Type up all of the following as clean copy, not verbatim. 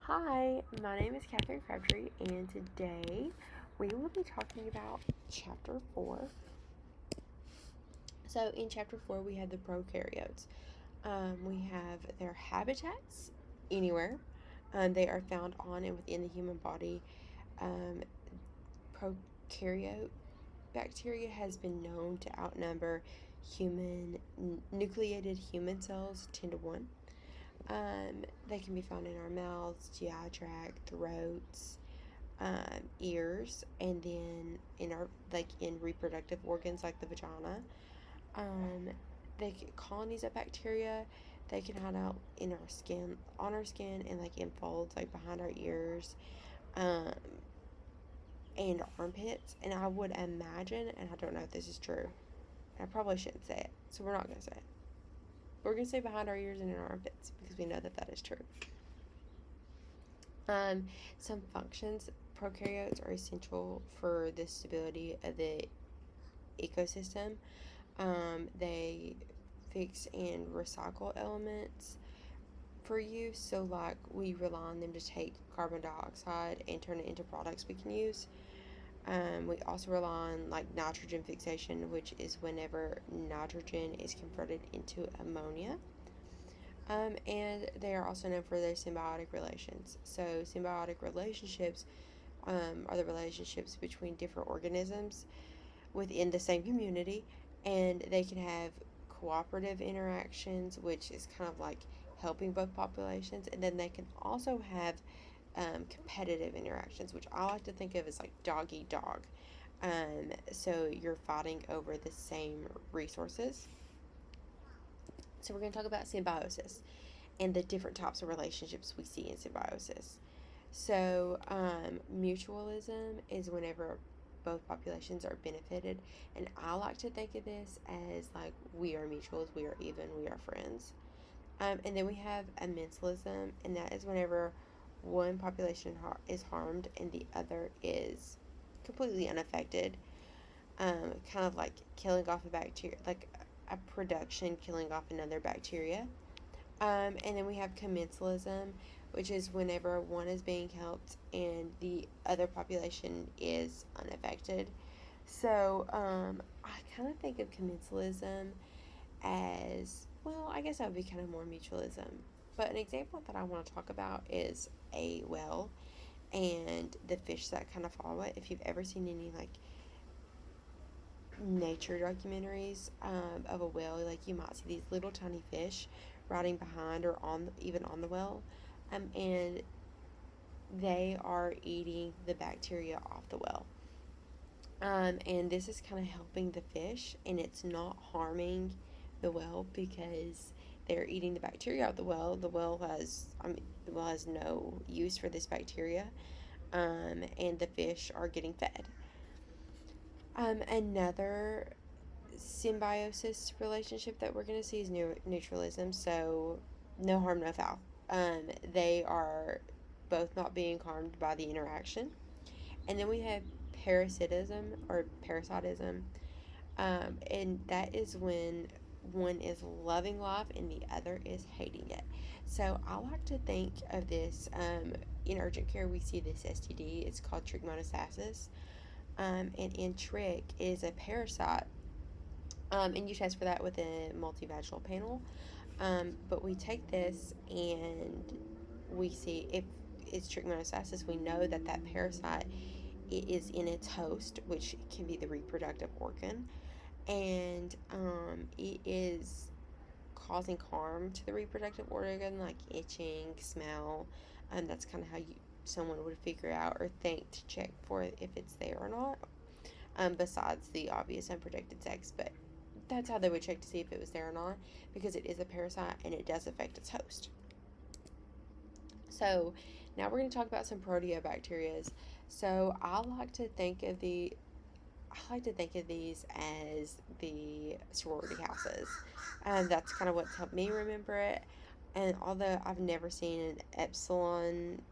Hi, my name is Catherine Crabtree, and today we will be talking about Chapter 4. So, in Chapter 4, we have the prokaryotes. We have their habitats anywhere. They are found on and within the human body. Prokaryote bacteria has been known to outnumber nucleated human cells 10 to 1. They can be found in our mouths, GI tract, throats, ears, and then in our in reproductive organs like the vagina. Colonies of bacteria. They can hide out in our skin, on our skin, and in folds behind our ears, and armpits. And I would imagine, and I don't know if this is true, I probably shouldn't say it, so we're not gonna say it. We're gonna say behind our ears and in our armpits because we know that is true. Some functions. Prokaryotes are essential for the stability of the ecosystem. They fix and recycle elements for use. So, we rely on them to take carbon dioxide and turn it into products we can use. We also rely on nitrogen fixation, which is whenever nitrogen is converted into ammonia. And they are also known for their symbiotic relations. So, symbiotic relationships are the relationships between different organisms within the same community, and they can have cooperative interactions, which is kind of like helping both populations, and then they can also have competitive interactions, which I like to think of as dog eat dog. So you're fighting over the same resources. So we're going to talk about symbiosis and the different types of relationships we see in symbiosis. So, mutualism is whenever both populations are benefited, and I like to think of this as we are mutuals, we are even, we are friends. And then we have amensalism, and that is whenever one population is harmed and the other is completely unaffected. Kind of like killing off a bacteria, like a production killing off another bacteria. And then we have commensalism, which is whenever one is being helped and the other population is unaffected. So I kind of think of commensalism as, well, I guess that would be kind of more mutualism. But an example that I want to talk about is a whale and the fish that kind of follow it. If you've ever seen any nature documentaries of a whale, you might see these little tiny fish riding behind or even on the whale, and they are eating the bacteria off the whale. And this is kind of helping the fish, and it's not harming the whale because they're eating the bacteria out of the whale. The whale has no use for this bacteria, and the fish are getting fed. Another symbiosis relationship that we're going to see is neutralism. So, no harm, no foul. They are both not being harmed by the interaction. And then we have parasitism or parasitism, and that is when one is loving life and the other is hating it. So I like to think of this in urgent care. We see this STD. It's called trichomoniasis, and in trich is a parasite. And you test for that with a multivaginal panel. But we take this and we see if it's trichomoniasis. We know that parasite is in its host, which can be the reproductive organ, and it is causing harm to the reproductive organ, like itching, smell. That's kind of how someone would figure out or think to check for if it's there or not. Besides the obvious unprotected sex, but that's how they would check to see if it was there or not, because it is a parasite and it does affect its host. So now we're going to talk about some proteobacterias. So I like to think of these as the sorority houses. That's kind of what's helped me remember it. And although I've never seen an epsilon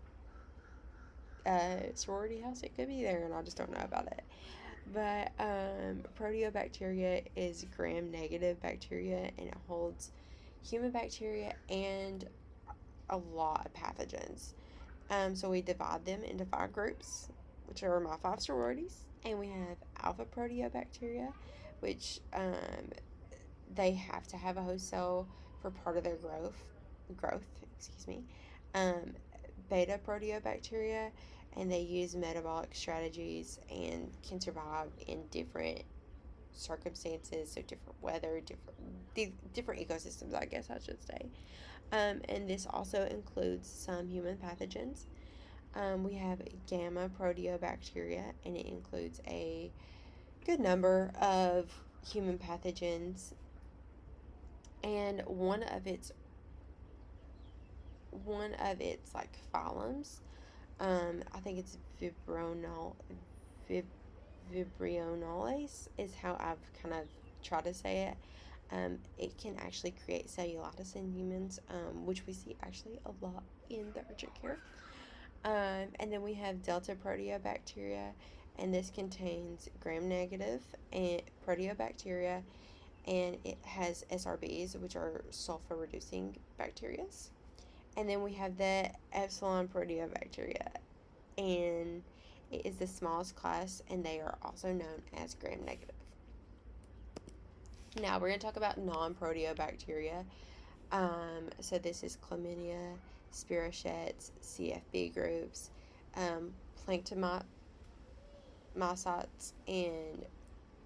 sorority house, it could be there, and I just don't know about it. But proteobacteria is gram-negative bacteria, and it holds human bacteria and a lot of pathogens. So we divide them into 5 groups, which are my 5 sororities. And we have alpha proteobacteria, which they have to have a host cell for part of their growth, excuse me. Um, Beta proteobacteria, and they use metabolic strategies and can survive in different circumstances, so different weather, different ecosystems, I guess I should say. And this also includes some human pathogens. We have gamma proteobacteria, and it includes a good number of human pathogens. And one of its like phylums, I think it's vib, Vibrionales is how I've kind of tried to say it. It can actually create cellulitis in humans, which we see actually a lot in the urgent care. And then we have Delta proteobacteria, and this contains gram-negative and proteobacteria, and it has SRBs, which are sulfur-reducing bacteria. And then we have the Epsilon proteobacteria, and it is the smallest class, and they are also known as gram-negative. Now we're going to talk about non-proteobacteria. So this is chlamydia, spirochetes, CFB groups, plankton mycots, and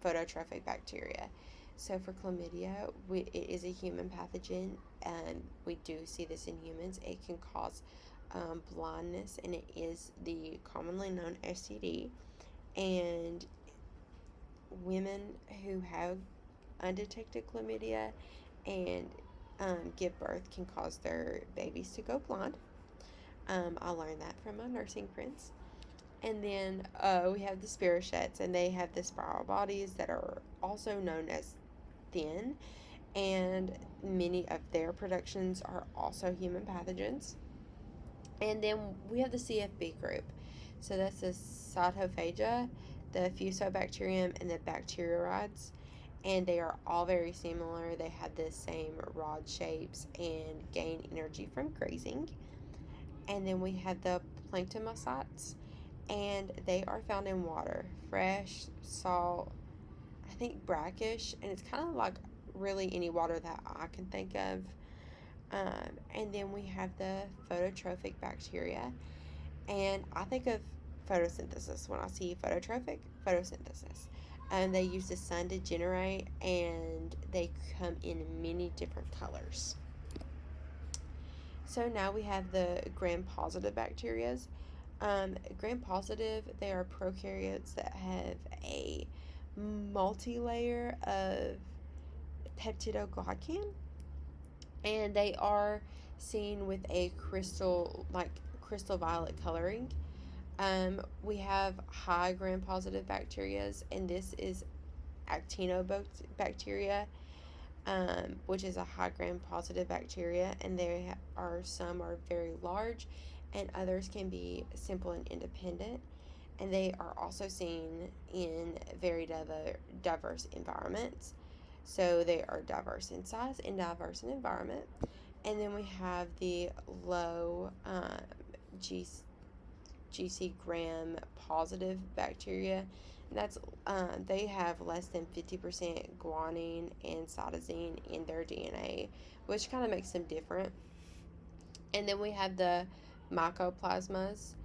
phototrophic bacteria. So for chlamydia, it is a human pathogen, and we do see this in humans. It can cause blindness, and it is the commonly known STD. And women who have undetected chlamydia and give birth can cause their babies to go blind. I learned that from my nursing friends. And then we have the spirochetes, and they have the spiral bodies that are also known as thin, and many of their productions are also human pathogens. And then we have the CFB group. So that's the Cytophaga, the Fusobacterium, and the Bacteroides. And they are all very similar. They have the same rod shapes and gain energy from grazing. And then we have the planktomocytes, and they are found in water, fresh, salt, I think brackish, and it's kind of like really any water that I can think of. And then we have the phototrophic bacteria, and I think of photosynthesis when I see photosynthesis. And they use the sun to generate, and they come in many different colors. So now we have the gram-positive bacteria. Gram-positive, they are prokaryotes that have a multi-layer of peptidoglycan, and they are seen with a crystal violet coloring. We have high gram-positive bacteria, and this is actinobacteria, which is a high gram-positive bacteria, and some are very large, and others can be simple and independent, and they are also seen in very diverse environments. So they are diverse in size and diverse in environment. And then we have the low GC gram positive bacteria. And that's they have less than 50% guanine and cytosine in their DNA, which kind of makes them different. And then we have the mycoplasmas.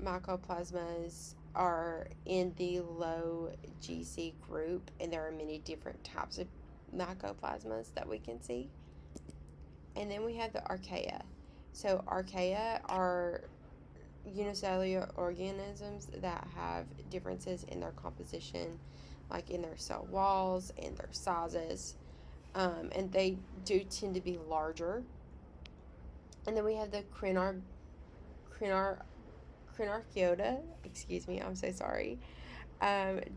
Mycoplasmas are in the low GC group, and there are many different types of mycoplasmas that we can see. And then we have the archaea. So archaea are unicellular organisms that have differences in their composition, like in their cell walls and their sizes, and they do tend to be larger. And then we have the Crenarchaeota, excuse me, I'm so sorry.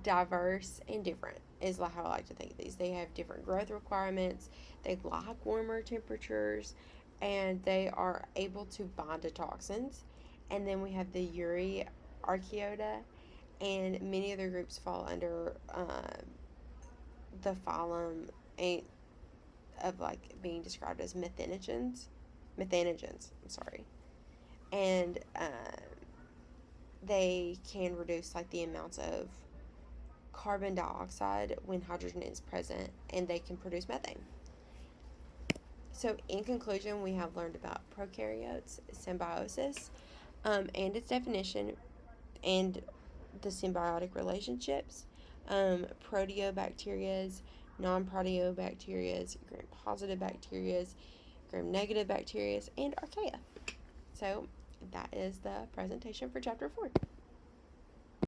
Diverse and different is how I like to think of these. They have different growth requirements, they like warmer temperatures, and they are able to bind to toxins. And then we have the Euryarchaeota, and many other groups fall under the phylum of like being described as methanogens. I'm sorry. and they can reduce like the amounts of carbon dioxide when hydrogen is present, and they can produce methane. So, in conclusion, we have learned about prokaryotes, symbiosis, and its definition, and the symbiotic relationships, proteobacterias, non-proteobacterias, gram-positive bacterias, gram-negative bacterias, and archaea. So, that is the presentation for Chapter 4.